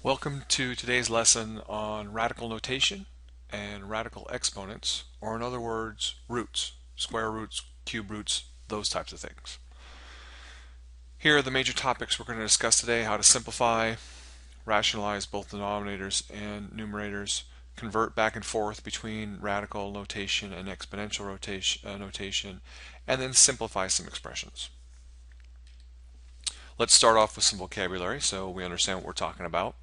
Welcome to today's lesson on radical notation and radical exponents, or in other words, roots, square roots, cube roots, those types of things. Here are the major topics we're going to discuss today: how to simplify, rationalize both denominators and numerators, convert back and forth between radical notation and exponential notation, and then simplify some expressions. Let's start off with some vocabulary so we understand what we're talking about.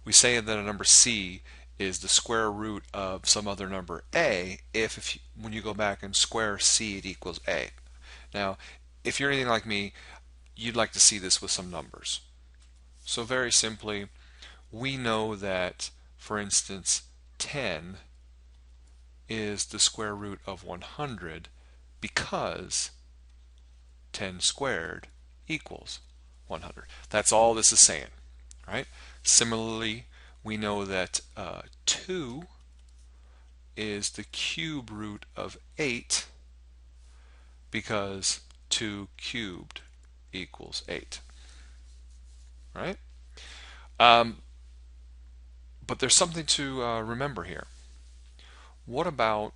We say that a number c is the square root of some other number a when you go back and square c, it equals a. Now, if you're anything like me, you'd like to see this with some numbers. So very simply, we know that, for instance, 10 is the square root of 100 because 10 squared equals 100. That's all this is saying, right? Similarly, we know that 2 is the cube root of 8 because 2 cubed equals 8, right? But there's something to remember here. What about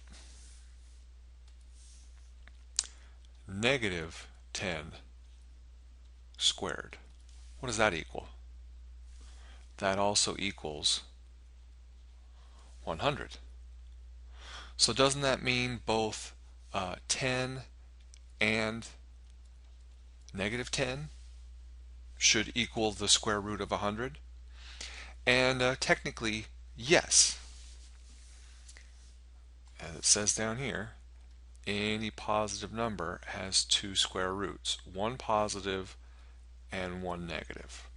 negative 10 squared? What does that equal? That also equals 100. So doesn't that mean both 10 and negative 10 should equal the square root of 100? And technically, yes. As it says down here, any positive number has two square roots, one positive and one negative.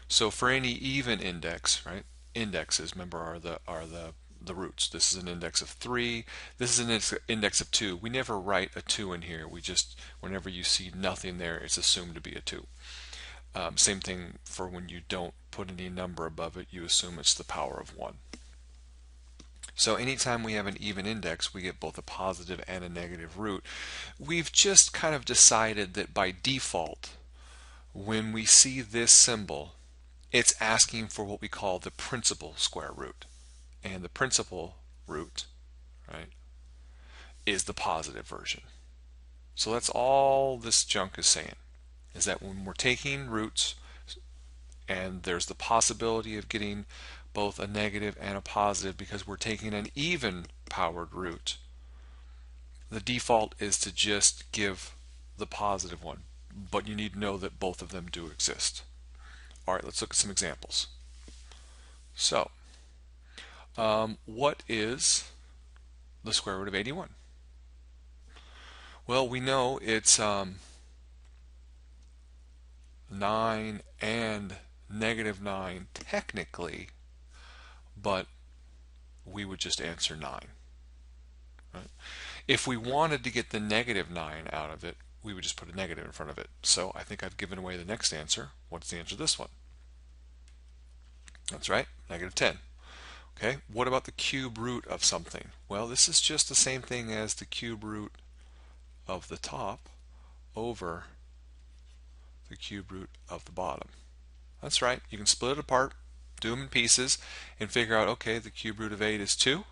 So for any even index, right? Indexes, remember, are the roots. This is an index of 3. This is an index of 2. We never write a 2 in here. We just, whenever you see nothing there, it's assumed to be a 2. Same thing for when you don't put any number above it, you assume it's the power of 1. So anytime we have an even index, we get both a positive and a negative root. We've just kind of decided that by default, when we see this symbol, it's asking for what we call the principal square root. And the principal root, right, is the positive version. So that's all this junk is saying, is that when we're taking roots and there's the possibility of getting both a negative and a positive because we're taking an even powered root, the default is to just give the positive one. But you need to know that both of them do exist. All right, let's look at some examples. So, what is the square root of 81? Well, we know it's 9 and negative 9 technically, but we would just answer 9. Right? If we wanted to get the negative 9 out of it, we would just put a negative in front of it. So I think I've given away the next answer. What's the answer to this one? That's right, negative 10. Okay, what about the cube root of something? Well, this is just the same thing as the cube root of the top over the cube root of the bottom. That's right, you can split it apart, do them in pieces, and figure out, okay, the cube root of 8 is 2,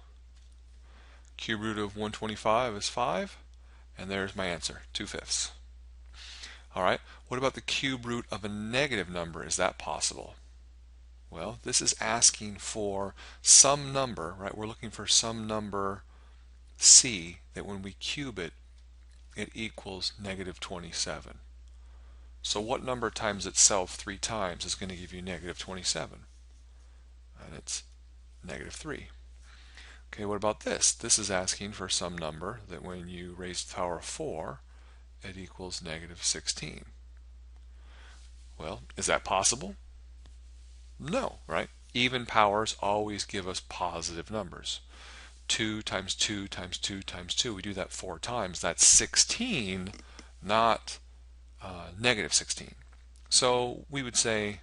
cube root of 125 is 5, and there's my answer, 2/5. All right, what about the cube root of a negative number? Is that possible? Well, this is asking for some number, right? We're looking for some number c that when we cube it, it equals negative 27. So what number times itself 3 times is going to give you negative 27? And it's negative 3. Okay, what about this? This is asking for some number that when you raise to the power of 4, it equals negative 16. Well, is that possible? No, right? Even powers always give us positive numbers. 2 times 2 times 2 times 2. We do that 4 times. That's 16, not negative 16. So we would say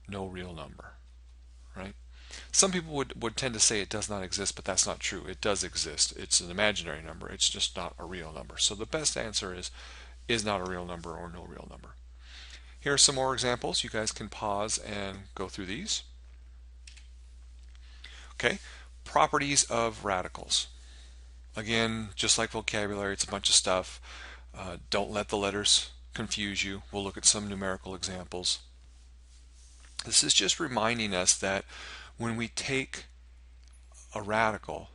no real number, right? Some people would tend to say it does not exist, but that's not true. It does exist. It's an imaginary number. It's just not a real number. So the best answer is not a real number or no real number. Here are some more examples. You guys can pause and go through these. Okay, properties of radicals. Again, just like vocabulary, it's a bunch of stuff. Don't let the letters confuse you. We'll look at some numerical examples. This is just reminding us that when we take a radical,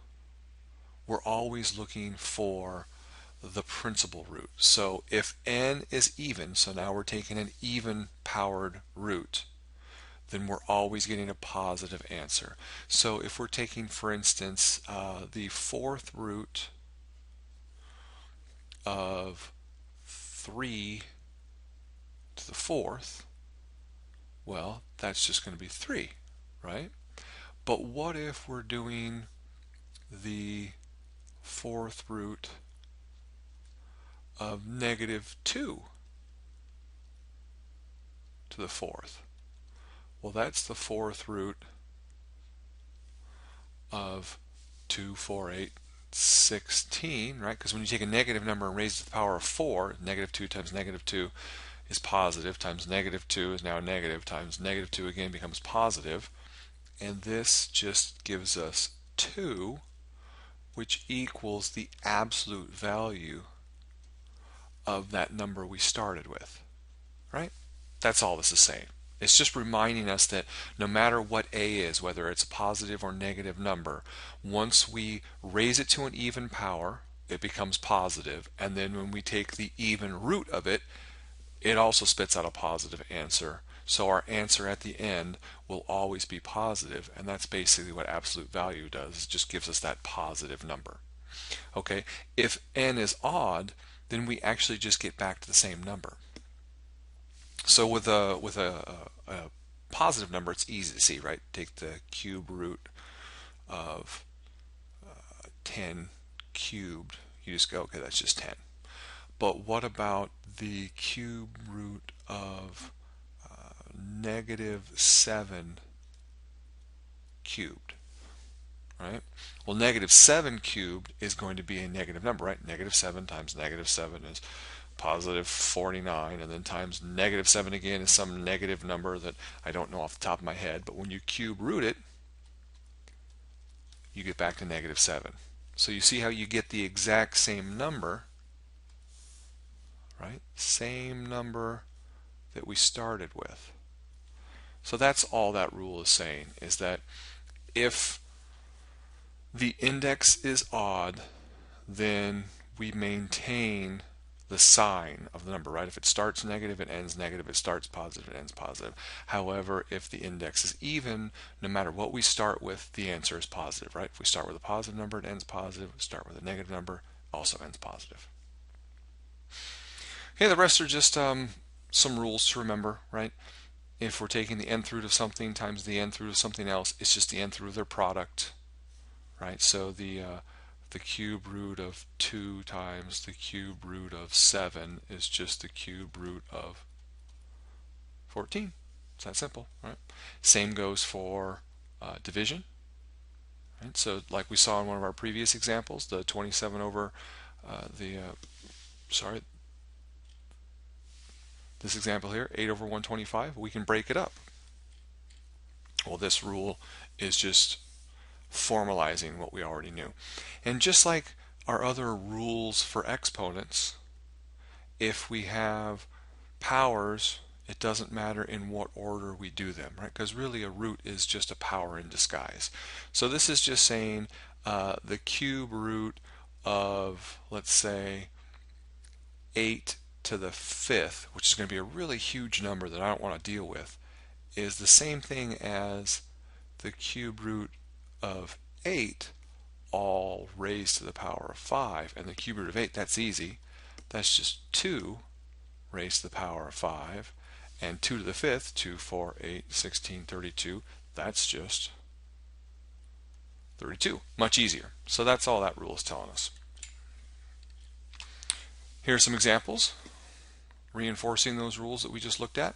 we're always looking for the principal root. So if n is even, so now we're taking an even powered root, then we're always getting a positive answer. So if we're taking, for instance, the fourth root of 3 to the fourth, well, that's just going to be 3, right? But what if we're doing the fourth root of negative 2 to the fourth? Well, that's the fourth root of 2, 4, 8, 16, right? Because when you take a negative number and raise it to the power of 4, negative 2 times negative 2 is positive, times negative 2 is now negative, times negative 2 again becomes positive, and this just gives us 2, which equals the absolute value of that number we started with, right? That's all this is saying. It's just reminding us that no matter what a is, whether it's a positive or negative number, once we raise it to an even power, it becomes positive, and then when we take the even root of it, it also spits out a positive answer. So our answer at the end will always be positive, and that's basically what absolute value does. It just gives us that positive number. Okay, if n is odd, then we actually just get back to the same number. So with a positive number, it's easy to see, right? Take the cube root of 10 cubed. You just go, okay, that's just 10. But what about the cube root of negative 7 cubed? Right? Well, negative 7 cubed is going to be a negative number, right? Negative 7 times negative 7 is positive 49, and then times negative 7 again is some negative number that I don't know off the top of my head, but when you cube root it, you get back to negative 7. So you see how you get the exact same number, right? Same number that we started with. So that's all that rule is saying, is that if the index is odd, then we maintain the sign of the number, right? If it starts negative, it ends negative. It starts positive, it ends positive. However, if the index is even, no matter what we start with, the answer is positive, right? If we start with a positive number, it ends positive. If we start with a negative number, also ends positive. Okay, the rest are just some rules to remember, right? If we're taking the nth root of something times the nth root of something else, it's just the nth root of their product, right? So the cube root of 2 times the cube root of 7 is just the cube root of 14. It's that simple, right? Same goes for division, right? So like we saw in one of our previous examples, the 27 over this example here, 8 over 125, we can break it up. Well, this rule is just formalizing what we already knew. And just like our other rules for exponents, if we have powers, it doesn't matter in what order we do them, right? Because really a root is just a power in disguise. So this is just saying the cube root of, let's say, 8 to the 5th, which is going to be a really huge number that I don't want to deal with, is the same thing as the cube root of 8 all raised to the power of 5. And the cube root of 8, that's easy. That's just 2 raised to the power of 5. And 2 to the 5th, 2, 4, 8, 16, 32, that's just 32. Much easier. So that's all that rule is telling us. Here are some examples reinforcing those rules that we just looked at.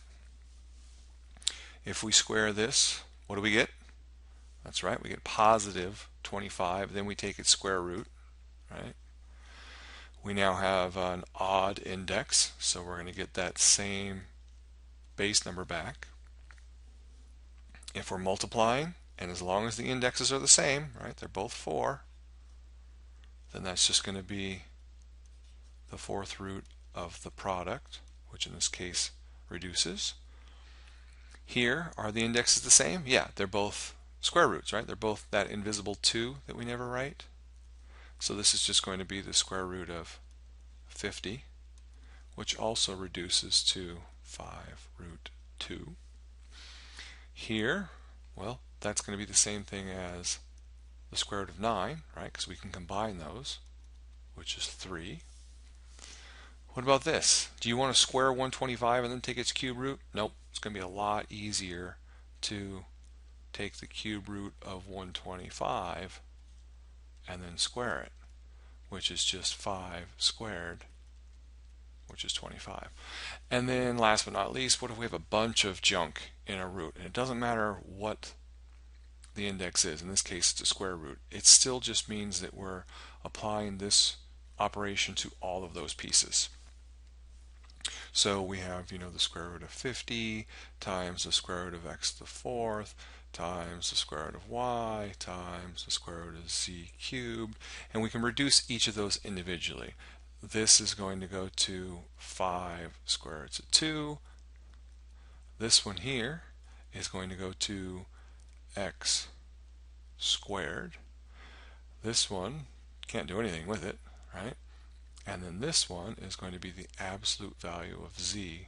If we square this, what do we get? That's right, we get positive 25, then we take its square root, right? We now have an odd index, so we're going to get that same base number back. If we're multiplying, and as long as the indexes are the same, right, they're both 4, then that's just going to be the fourth root of the product, which in this case reduces. Here, are the indexes the same? Yeah, they're both square roots, right? They're both that invisible 2 that we never write. So this is just going to be the square root of 50, which also reduces to 5 root 2. Here, well, that's going to be the same thing as the square root of 9, right? Because we can combine those, which is 3. What about this? Do you want to square 125 and then take its cube root? Nope. It's going to be a lot easier to take the cube root of 125 and then square it, which is just 5 squared, which is 25. And then last but not least, what if we have a bunch of junk in a root? And it doesn't matter what the index is. In this case, it's a square root. It still just means that we're applying this operation to all of those pieces. So we have, the square root of 50 times the square root of x to the fourth times the square root of y times the square root of z cubed, and we can reduce each of those individually. This is going to go to 5 square roots of 2. This one here is going to go to x squared. This one can't do anything with it, right? And then this one is going to be the absolute value of z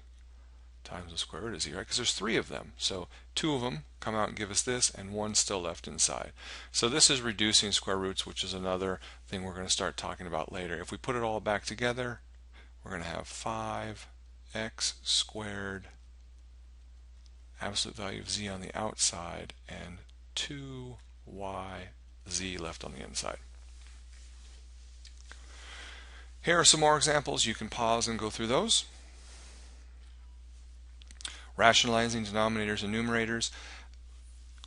times the square root of z, right? Because there's 3 of them. So 2 of them come out and give us this, and 1's still left inside. So this is reducing square roots, which is another thing we're going to start talking about later. If we put it all back together, we're going to have 5x squared, absolute value of z on the outside, and 2yz left on the inside. Here are some more examples. You can pause and go through those. Rationalizing denominators and numerators.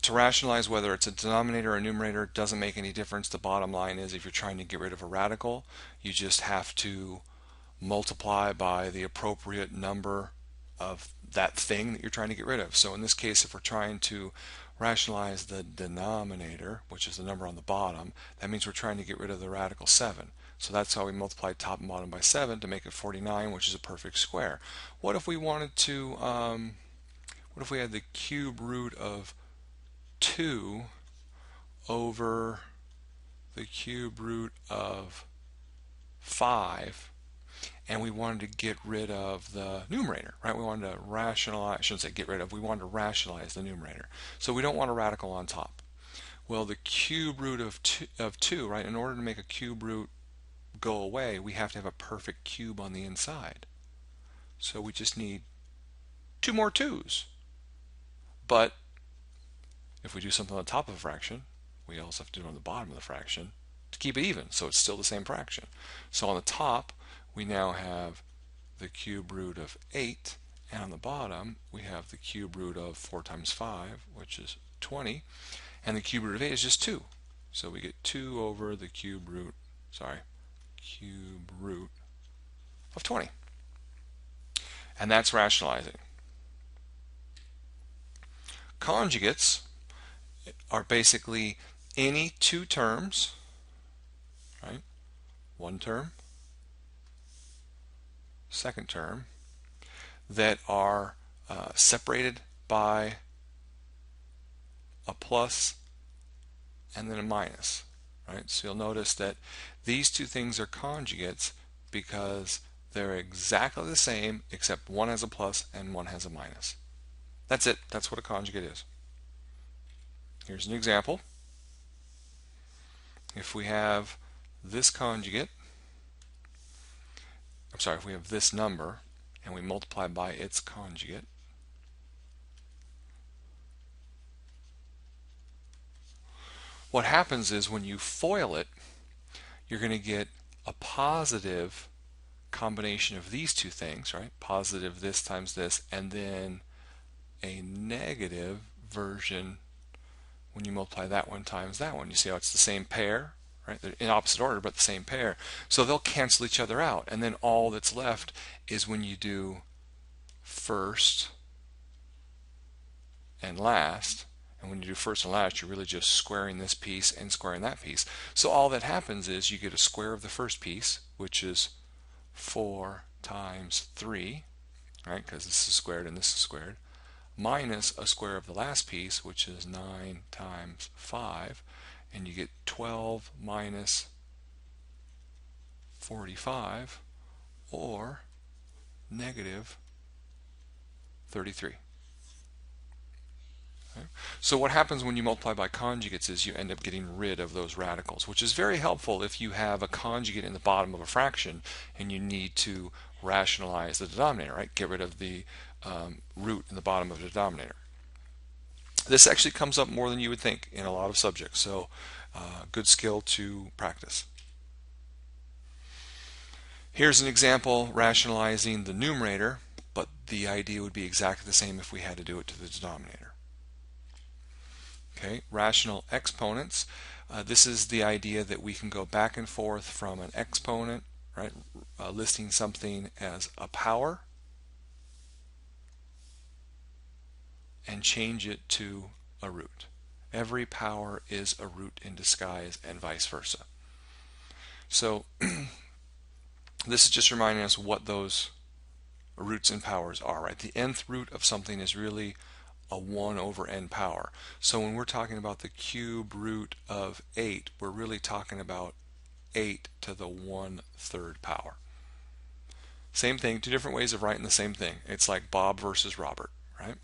To rationalize whether it's a denominator or a numerator doesn't make any difference. The bottom line is if you're trying to get rid of a radical, you just have to multiply by the appropriate number of that thing that you're trying to get rid of. So in this case, if we're trying to rationalize the denominator, which is the number on the bottom, that means we're trying to get rid of the radical 7. So that's how we multiply top and bottom by 7 to make it 49, which is a perfect square. What if we wanted to, what if we had the cube root of 2 over the cube root of 5, and we wanted to get rid of the numerator, right? We wanted to rationalize, I shouldn't say get rid of, we wanted to rationalize the numerator. So we don't want a radical on top. Well, the cube root of 2, right, in order to make a cube root go away, we have to have a perfect cube on the inside. So we just need 2 more 2's. But if we do something on the top of a fraction, we also have to do it on the bottom of the fraction to keep it even, so it's still the same fraction. So on the top, we now have the cube root of 8, and on the bottom, we have the cube root of 4 times 5, which is 20, and the cube root of 8 is just 2. So we get 2 over the cube root of 20. And that's rationalizing. Conjugates are basically any 2 terms, right? One term, second term, that are separated by a plus and then a minus, right? So you'll notice that these 2 things are conjugates because they're exactly the same except one has a plus and one has a minus. That's it. That's what a conjugate is. Here's an example. If we have this conjugate, if we have this number and we multiply by its conjugate, what happens is when you FOIL it, you're going to get a positive combination of these 2 things, right? Positive this times this, and then a negative version when you multiply that one times that one. You see how it's the same pair, right? They're in opposite order, but the same pair. So they'll cancel each other out, and then all that's left is when you do first and last. And when you do first and last, you're really just squaring this piece and squaring that piece. So all that happens is you get a square of the first piece, which is 4 times 3, right? Because this is squared and this is squared, minus a square of the last piece, which is 9 times 5, and you get 12 minus 45, or negative 33. Okay. So what happens when you multiply by conjugates is you end up getting rid of those radicals, which is very helpful if you have a conjugate in the bottom of a fraction and you need to rationalize the denominator, right? Get rid of the root in the bottom of the denominator. This actually comes up more than you would think in a lot of subjects, so good skill to practice. Here's an example rationalizing the numerator, but the idea would be exactly the same if we had to do it to the denominator. Okay, rational exponents. This is the idea that we can go back and forth from an exponent, right, listing something as a power, and change it to a root. Every power is a root in disguise, and vice versa. So this is just reminding us what those roots and powers are, right? The nth root of something is really a 1 over n power. So when we're talking about the cube root of 8, we're really talking about 8 to the 1/3 power. Same thing, two different ways of writing the same thing. It's like Bob versus Robert, right?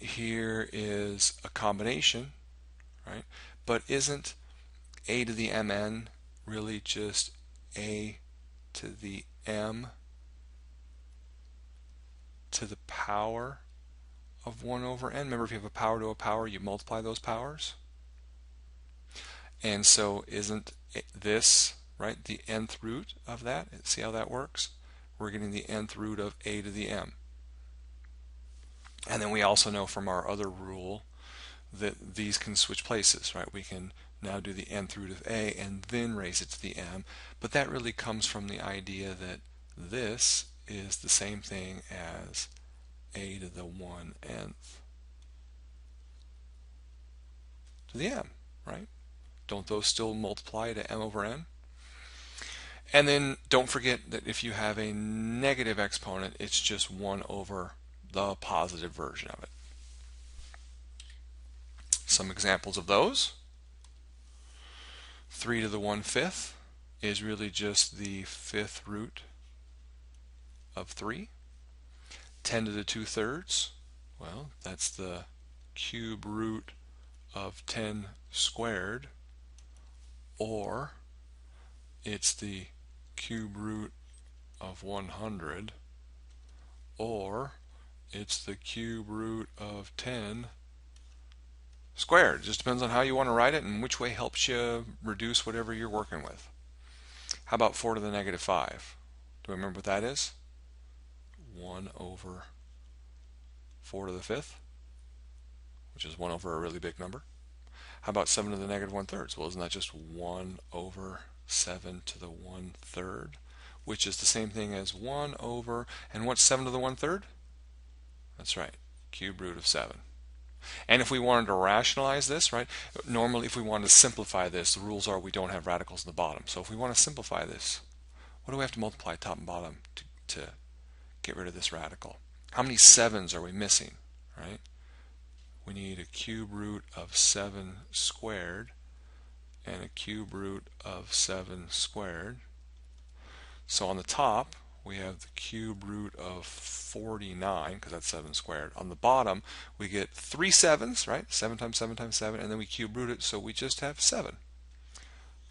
Here is a combination, right? But isn't a to the mn really just a to the m to the power of 1 over n? Remember, if you have a power to a power, you multiply those powers. And so isn't this, right, the nth root of that? See how that works? We're getting the nth root of a to the m. And then we also know from our other rule that these can switch places, right? We can now do the nth root of a and then raise it to the m, but that really comes from the idea that this is the same thing as a to the 1/n to the m, right? Don't those still multiply to m over n? And then don't forget that if you have a negative exponent, it's just 1 over the positive version of it. Some examples of those. 3 to the 1/5 is really just the 5th root of 3. 10 to the 2/3, well, that's the cube root of 10 squared, or it's the cube root of 100, or it's the cube root of 10 squared. It just depends on how you want to write it and which way helps you reduce whatever you're working with. How about 4 to the negative 5? Do we remember what that is? 1 over 4 to the 5th, which is 1 over a really big number. How about 7 to the negative 1/3? Well, isn't that just 1 over 7 to the 1/3, which is the same thing as 1 over, and what's 7 to the 1/3? That's right, cube root of 7. And if we wanted to rationalize this, right, normally if we wanted to simplify this, the rules are we don't have radicals in the bottom. So if we want to simplify this, what do we have to multiply top and bottom to get rid of this radical? How many 7s are we missing, right? We need a cube root of 7 squared and a cube root of 7 squared. So on the top, we have the cube root of 49, because that's 7 squared. On the bottom, we get 3 7s, right? 7 times 7 times 7, and then we cube root it, so we just have 7.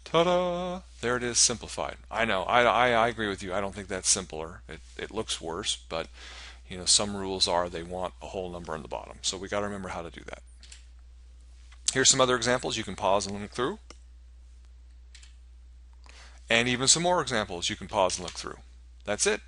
Ta-da! There it is, simplified. I know, I agree with you. I don't think that's simpler. It looks worse, but you know, some rules are they want a whole number on the bottom. So we got to remember how to do that. Here's some other examples you can pause and look through. And even some more examples you can pause and look through. That's it.